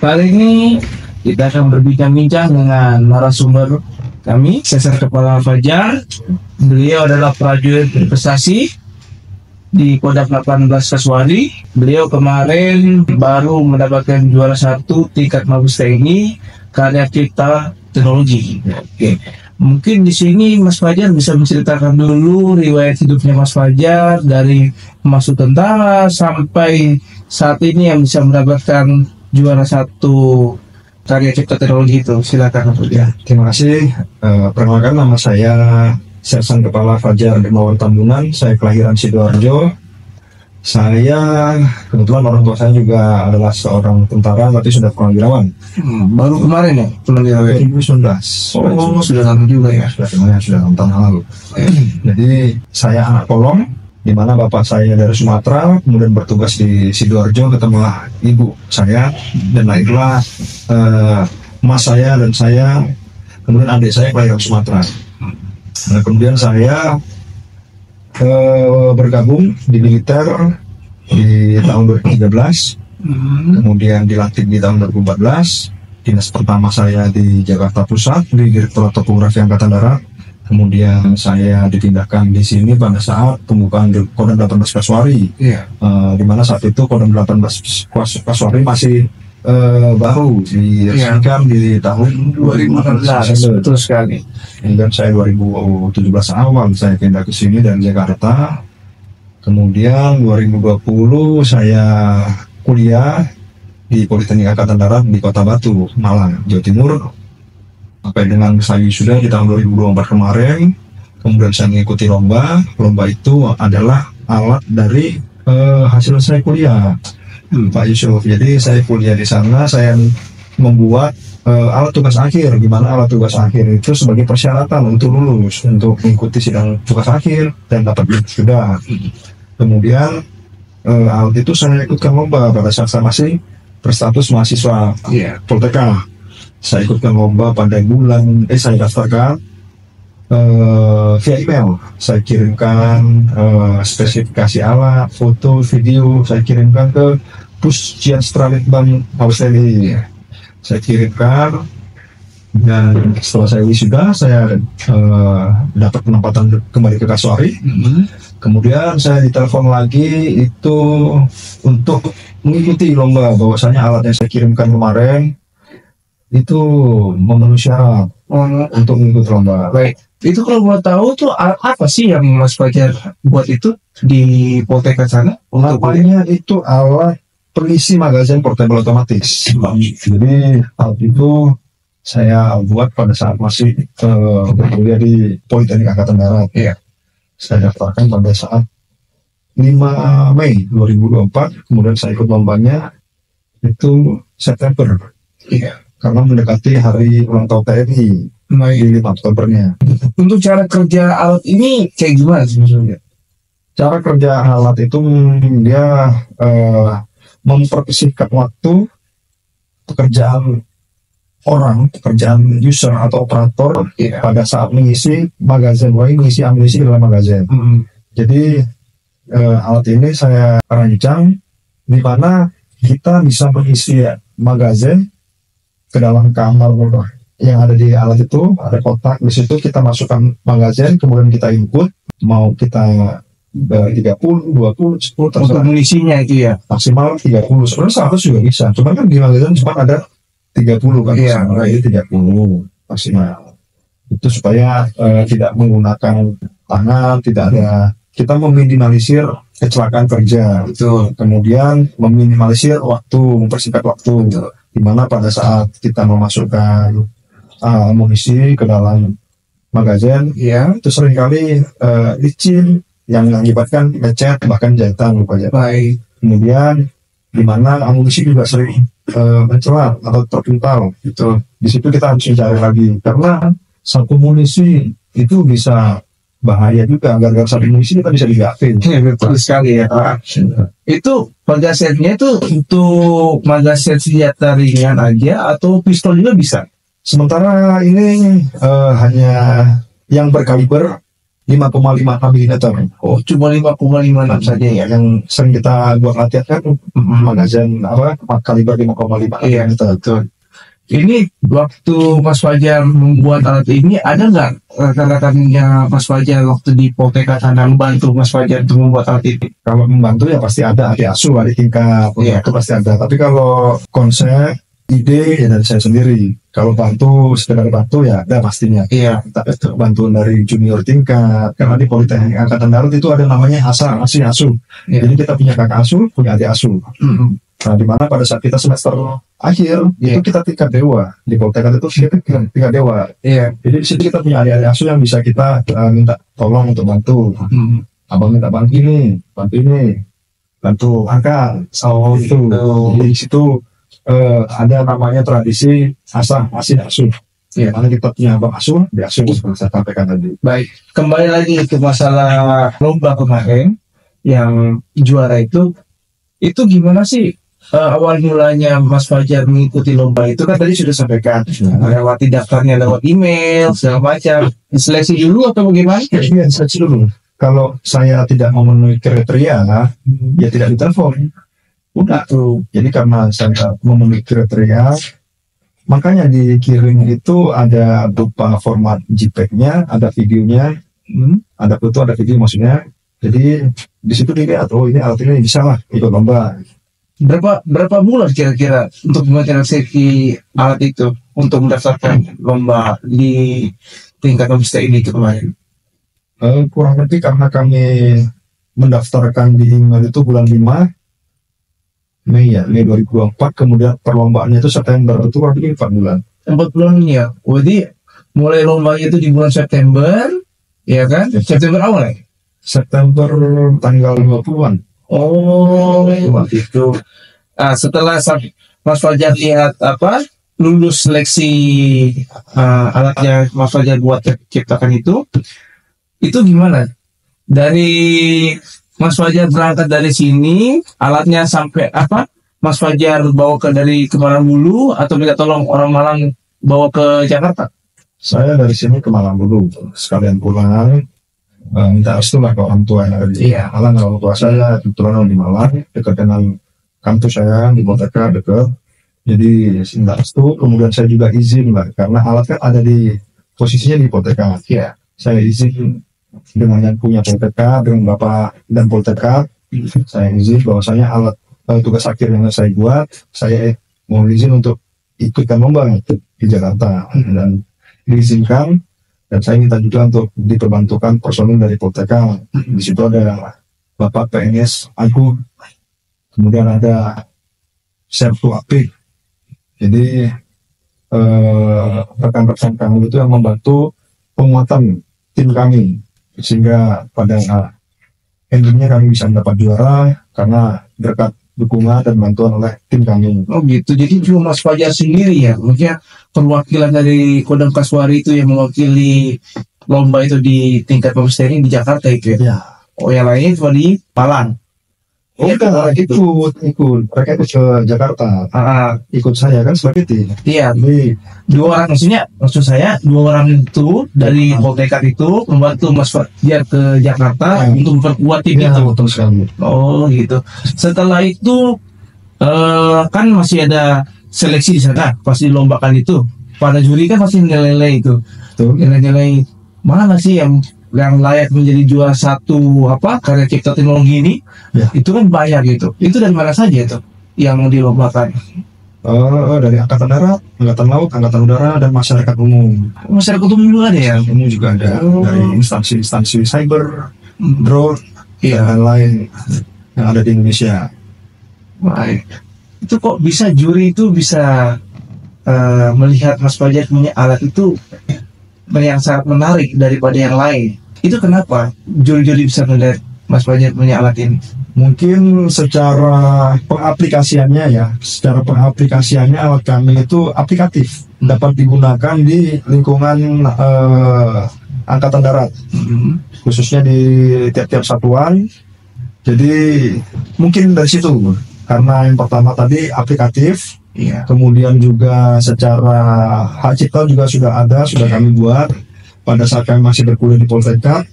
Kali ini kita akan berbincang-bincang dengan narasumber kami, Sesar Kepala Fajar. Beliau adalah prajurit berprestasi di Kodam 18 Kasuari. Beliau kemarin baru mendapatkan juara 1 tingkat Mabes TNI karya cipta teknologi. Oke. Mungkin di sini Mas Fajar bisa menceritakan dulu riwayat hidupnya Mas Fajar dari masuk tentara sampai saat ini yang bisa mendapatkan juara 1 karya cipta teknologi itu. Silakan Mas Fajar. Terima kasih. Perkenalkan, nama saya Sersan Kepala Fajar Dermawan Tambunan. Saya kelahiran Sidoarjo. Saya kebetulan orang tua saya juga adalah seorang tentara, tapi sudah purnawirawan. Baru kemarin ya purnawirawan 2019. Oh, sudah lama juga ya. Sudah 6 tahun yang lalu. Jadi saya anak kolong, di mana bapak saya dari Sumatera, kemudian bertugas di Sidoarjo, ketemulah ibu saya, dan lahirlah mas saya dan saya, kemudian adik saya kelahiran Sumatera. Nah, kemudian saya bergabung di militer di tahun 2013, kemudian dilantik di tahun 2014. Dinas pertama saya di Jakarta Pusat di Direktorat Topografi Angkatan Darat. Kemudian saya dipindahkan di sini pada saat pembukaan Kodam 18 Kasuari, di mana saat itu Kodam 18 Kasuari masih baru diresmikan di tahun 2016. Betul sekali. Kemudian saya 2017 awal saya pindah ke sini dari Jakarta. Kemudian 2020 saya kuliah di Politeknik Angkatan Darat di Kota Batu, Malang, Jawa Timur. Sampai dengan saya sudah di tahun 2024 kemarin. Kemudian saya mengikuti lomba. Lomba itu adalah alat dari hasil saya kuliah, Pak Yusuf. Jadi saya kuliah di sana, saya membuat alat tugas akhir, di mana alat tugas akhir itu sebagai persyaratan untuk lulus, untuk mengikuti sidang tugas akhir dan dapat sudah. Kemudian alat itu saya ikutkan lomba pada saat saya masih berstatus mahasiswa Poltek. Saya ikutkan lomba pada bulan saya daftarkan via email. Saya kirimkan spesifikasi alat, foto, video, saya kirimkan ke Pusjian Stralitbang Mabes TNI. Saya kirimkan, dan setelah saya wisuda, saya dapat penempatan kembali ke Kasuari. Kemudian saya ditelepon lagi itu untuk mengikuti lomba, bahwasanya alat yang saya kirimkan kemarin itu memenuhi syarat untuk mengikuti lomba. Baik. Itu kalau mau tahu tuh apa sih yang Mas Fajar buat itu di Poltek sana? Namanya itu alat pengisi magazin portable otomatis. Jadi alat itu saya buat pada saat masih berkuliah di Politeknik Angkatan Darat. Saya daftarkan pada saat 5 Mei 2024. Kemudian saya ikut lombanya itu September. Karena mendekati hari ulang tahun TNI di 5 Oktobernya. Untuk cara kerja alat ini kayak gimana sih maksudnya? Cara kerja alat itu dia mempersingkat waktu pekerjaan orang, pekerjaan user atau operator pada saat mengisi magazin, mengisi amunisi dalam magazin. Jadi alat ini saya rancang di mana kita bisa mengisi magazin ke dalam kamar yang ada di alat itu, ada kotak. Di situ kita masukkan magazin, kemudian kita input, mau kita 30, 20, 10 terserah. Untuk mengisinya itu ya? Maksimal 30, sebenarnya 100 juga bisa. Cuman kan di magazin cuma ada 30 kan, ini 30 maksimal. Itu supaya tidak menggunakan tangan, tidak ada, kita meminimalisir kecelakaan kerja. Kemudian meminimalisir waktu, mempersingkat waktu. Dimana pada saat kita memasukkan amunisi ke dalam magazin, itu seringkali licin yang mengakibatkan lecet, bahkan jahitan lupa. Baik. Kemudian dimana amunisi juga sering mencelat atau terpental. Di situ kita harus mencari lagi, karena satu amunisi itu bisa bahaya juga, gara-gara satu amunisi kita bisa digatin. Betul sekali ya Pak. Itu magazinnya itu untuk magazin senjata ringan aja atau pistol juga bisa? Sementara ini hanya yang berkaliber 5,56 mm. Oh, cuma 5,56 saja ya. Yang sering kita buat latihan kan magazin kaliber 5,5 Iya, mm. betul. Ini waktu Mas Fajar membuat alat ini, ada nggak rekan-rekannya Mas Fajar waktu di Poltekkad sana membantu Mas Fajar untuk membuat alat ini? Kalau membantu ya pasti ada adik asuh, adik tingkat, Iya. itu pasti ada. Tapi kalau konsep, ide ya dari saya sendiri. Kalau bantu, sekedar bantu ya ada pastinya. Iya, Kita bantuan dari junior tingkat, karena di Politeknik Angkatan Darat itu ada namanya asih asuh. Iya. Jadi kita punya kakak asuh, punya adik asuh. Nah, di mana pada saat kita semester akhir Iya. itu kita tingkat dewa. Di Politeknik itu kita tingkat dewa. Iya. Jadi di situ kita punya adik-adik asuh yang bisa kita minta tolong untuk bantu. Abang minta bantu ini, bantu angkat. Oh, Itu. Jadi di situ ada namanya tradisi asih asuh. Iya. Mana kita punya abang asuh, dia asuh seperti saya sampaikan tadi. Baik, kembali lagi ke masalah lomba kemarin yang juara itu gimana sih awal mulanya Mas Fajar mengikuti lomba itu? Kan tadi sudah sampaikan melewati daftarnya lewat email segala macam, seleksi dulu atau bagaimana? Iya, seleksi dulu. Kalau saya tidak memenuhi kriteria, ya tidak ditelepon. Udah tuh. Jadi karena saya memenuhi kriteria, makanya dikirim itu ada berupa format JPEG-nya, ada videonya, ada foto, ada video maksudnya. Jadi di situ dilihat, oh ini alat ini bisa lah ikut lomba. Berapa bulan kira-kira untuk seleksi alat itu untuk mendaftarkan lomba di tingkat domestik ini itu kemarin? Kurang lebih karena kami mendaftarkan di email itu bulan 5 Mei 2024, kemudian perlombaannya itu September, itu kurang lebih 4 bulan. 4 bulan ya. Jadi mulai lombanya itu di bulan September, ya kan? September awal ya? September tanggal 20-an. Oh, gitu. Nah, setelah Mas Fajar lihat lulus seleksi alatnya Mas Fajar buat ciptakan itu gimana? Dari Mas Fajar berangkat dari sini, alatnya sampai Mas Fajar bawa dari Malang dulu atau minta tolong orang Malang bawa ke Jakarta? Saya dari sini ke Malang dulu, sekalian pulang. Minta restu lah ke orang tua yang ada di Malang. Orang tua saya kebetulan di Malang, dekat dengan kampus saya di Poltekkad dekat. Jadi minta restu, kemudian saya juga izin lah, karena alat kan ada di posisinya di Poltekkad. Iya. Saya izin dengan yang punya Poltekkad, dengan Bapak dan Poltekkad, saya izin bahwasanya alat tugas akhir yang saya buat, saya mau izin untuk ikutkan lomba di Jakarta, dan diizinkan. Dan saya minta juga untuk diperbantukan personil dari Poltekkad. Di situ ada Bapak PNS Agung, kemudian ada Sertu Apik. Jadi rekan-rekan kami itu yang membantu penguatan tim kami, sehingga pada endingnya kami bisa mendapat juara karena berkat dukungan dan bantuan oleh tim kami. Oh gitu, jadi cuma Mas Fajar sendiri ya, maksudnya perwakilan dari Kodam Kasuari itu yang mewakili lomba itu di tingkat domestik di Jakarta itu ya? Ya. Oh yang lainnya cuma di Malang? Oh enggak, ikut. Mereka ikut ke Jakarta. Ikut saya kan sebagai tim. Iya, Jadi, 2 orang, maksud saya 2 orang itu dari Poltekkad itu membantu Mas Fajar ke Jakarta untuk memperkuat tim ya, itu. betul sekali. Oh gitu. Setelah itu kan masih ada seleksi di sana, pasti dilombakan itu. Para juri kan pasti nilai-nilai itu. Betul. Nilai-nilai mana sih yang layak menjadi juara satu karya cipta teknologi ini? Ya. Itu kan banyak gitu. Itu dari mana saja itu yang dilombakan? Dari Angkatan Darat, Angkatan Laut, Angkatan Udara, dan masyarakat umum. Masyarakat umum juga ada ya? Umum juga ada, dari instansi-instansi cyber, drone, Iya. dan lain yang ada di Indonesia. Baik. Itu kok bisa juri itu bisa melihat Mas Fajar punya alat itu yang sangat menarik daripada yang lain. Itu kenapa juri-juri bisa melihat Mas Fajar punya alat ini? Mungkin secara pengaplikasiannya alat kami itu aplikatif, dapat digunakan di lingkungan Angkatan Darat, khususnya di tiap-tiap satuan. Jadi mungkin dari situ, karena yang pertama tadi aplikatif, Iya. kemudian juga secara hak cipta juga sudah kami buat pada saat kami masih berkuliah di Poltekkad.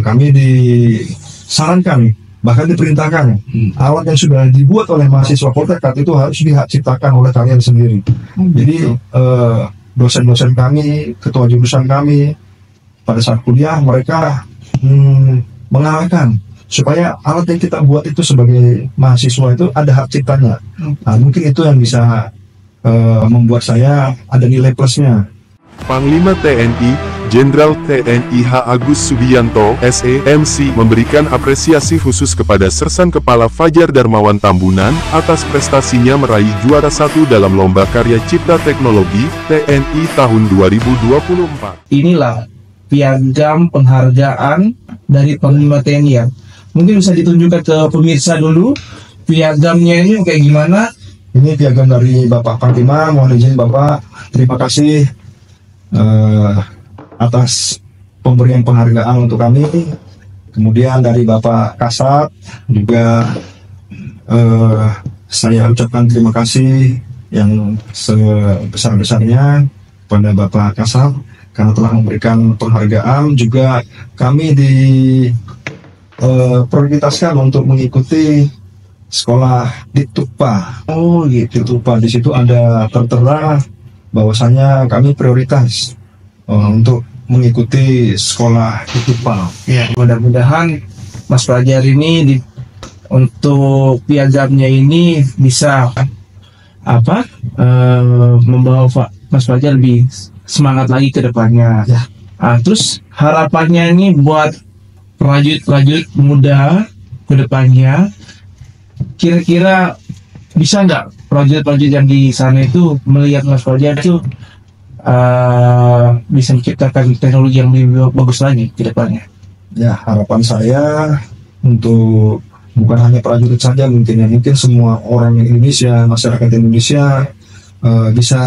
kami disarankan, bahkan diperintahkan, alat yang sudah dibuat oleh mahasiswa Poltekad itu harus diciptakan oleh kalian sendiri. Jadi dosen-dosen kami, ketua jurusan kami pada saat kuliah mereka mengarahkan supaya alat yang kita buat itu sebagai mahasiswa itu ada hak ciptanya. Nah, mungkin itu yang bisa membuat saya ada nilai plusnya. Panglima TNI, Jenderal TNI H. Agus Subianto, SE.MC, memberikan apresiasi khusus kepada Sersan Kepala Fajar Darmawan Tambunan, atas prestasinya meraih juara 1 dalam Lomba Karya Cipta Teknologi, TNI tahun 2024. Inilah piagam penghargaan dari Panglima TNI ya. Mungkin bisa ditunjukkan ke pemirsa dulu, piagamnya ini kayak gimana? Ini piagam dari Bapak Panglima, mohon izin Bapak, terima kasih atas pemberian penghargaan untuk kami. Kemudian dari Bapak Kasat juga saya ucapkan terima kasih yang sebesar-besarnya kepada Bapak Kasat karena telah memberikan penghargaan. Juga kami prioritaskan untuk mengikuti sekolah di Tupa. Oh gitu. Di Tupa, di situ ada tertera bahwasanya kami prioritas untuk mengikuti sekolah di Tupa. Ya, mudah-mudahan Mas Fajar ini untuk piagamnya ini bisa membawa Mas Fajar lebih semangat lagi ke depannya. Ya. Terus harapannya ini buat prajurit-prajurit muda ke depannya, kira-kira bisa nggak prajurit-prajurit yang di sana itu melihat Mas Fajar itu bisa menciptakan teknologi yang lebih bagus lagi ke depannya? Ya, harapan saya untuk bukan hanya prajurit saja mungkin semua orang Indonesia, masyarakat Indonesia bisa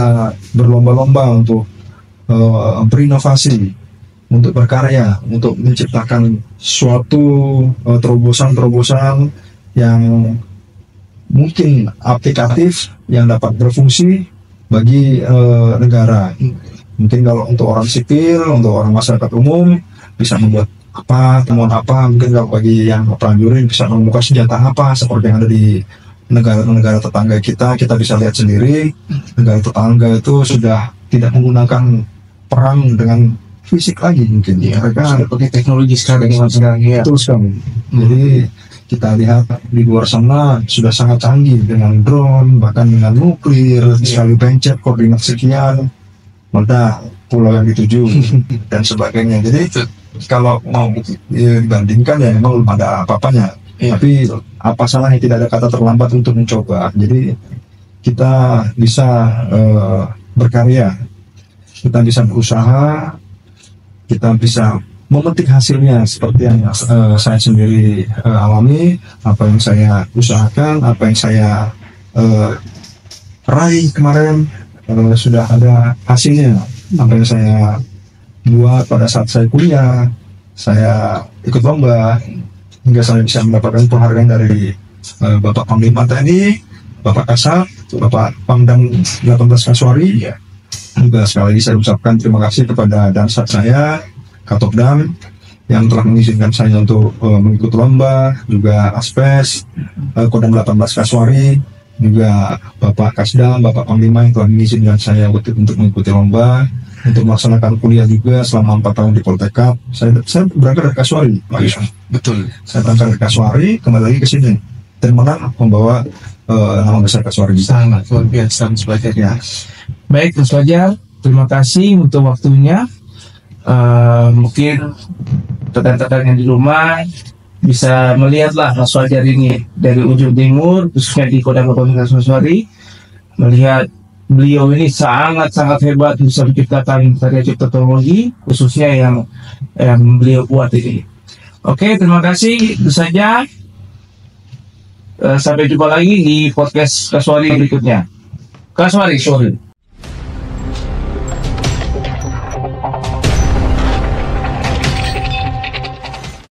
berlomba-lomba untuk berinovasi, untuk berkarya, untuk menciptakan suatu terobosan-terobosan yang mungkin aplikatif yang dapat berfungsi bagi negara. Mungkin kalau untuk orang sipil, untuk orang masyarakat umum bisa membuat temuan apa, mungkin kalau bagi yang prajurit bisa menemukan senjata apa seperti yang ada di negara-negara tetangga kita bisa lihat sendiri. Negara tetangga itu sudah tidak menggunakan perang dengan fisik lagi, mungkin mereka pakai teknologi sekarang ya. Betul sekali. Jadi kita lihat di luar sana sudah sangat canggih dengan drone, bahkan dengan nuklir, sekali pencet koordinat sekian, meledak pulau yang dituju dan sebagainya. Jadi kalau mau dibandingkan ya memang belum ada apa-apanya. Tapi apa salahnya tidak ada kata terlambat untuk mencoba. Jadi kita bisa berkarya, kita bisa berusaha, kita bisa memetik hasilnya seperti yang saya sendiri alami, apa yang saya usahakan, apa yang saya raih kemarin sudah ada hasilnya. Apa yang saya buat pada saat saya kuliah, saya ikut lomba hingga saya bisa mendapatkan penghargaan dari Bapak Panglima TNI, Bapak Kasat, Bapak Pangdam 18 Kasuari. Juga sekali lagi saya ucapkan terima kasih kepada Dansat saya, Katopdam, yang telah mengizinkan saya untuk mengikuti lomba, juga Aspes, Kodam 18 Kasuari, juga Bapak Kasdam, Bapak Panglima yang telah mengizinkan saya untuk mengikuti lomba, untuk melaksanakan kuliah juga selama 4 tahun di Poltekad. Saya berangkat dari Kasuari, Pak Yusuf. Betul. Saya berangkat dari Kasuari, kembali lagi ke sini, dan malah membawa nama besar Kasuari. Sangat luar biasa Mas Fajar ya. Baik Mas Fajar, terima kasih untuk waktunya. Mungkin rekan-rekan yang di rumah bisa melihatlah Mas Fajar ini dari ujung timur, khususnya di Kodam 18 Kasuari, melihat beliau ini sangat-sangat hebat bisa menciptakan karya cipta teknologi, khususnya yang beliau buat ini. Oke, terima kasih. Itu saja. Sampai jumpa lagi di podcast Kasuari berikutnya. Kasuari, sorry.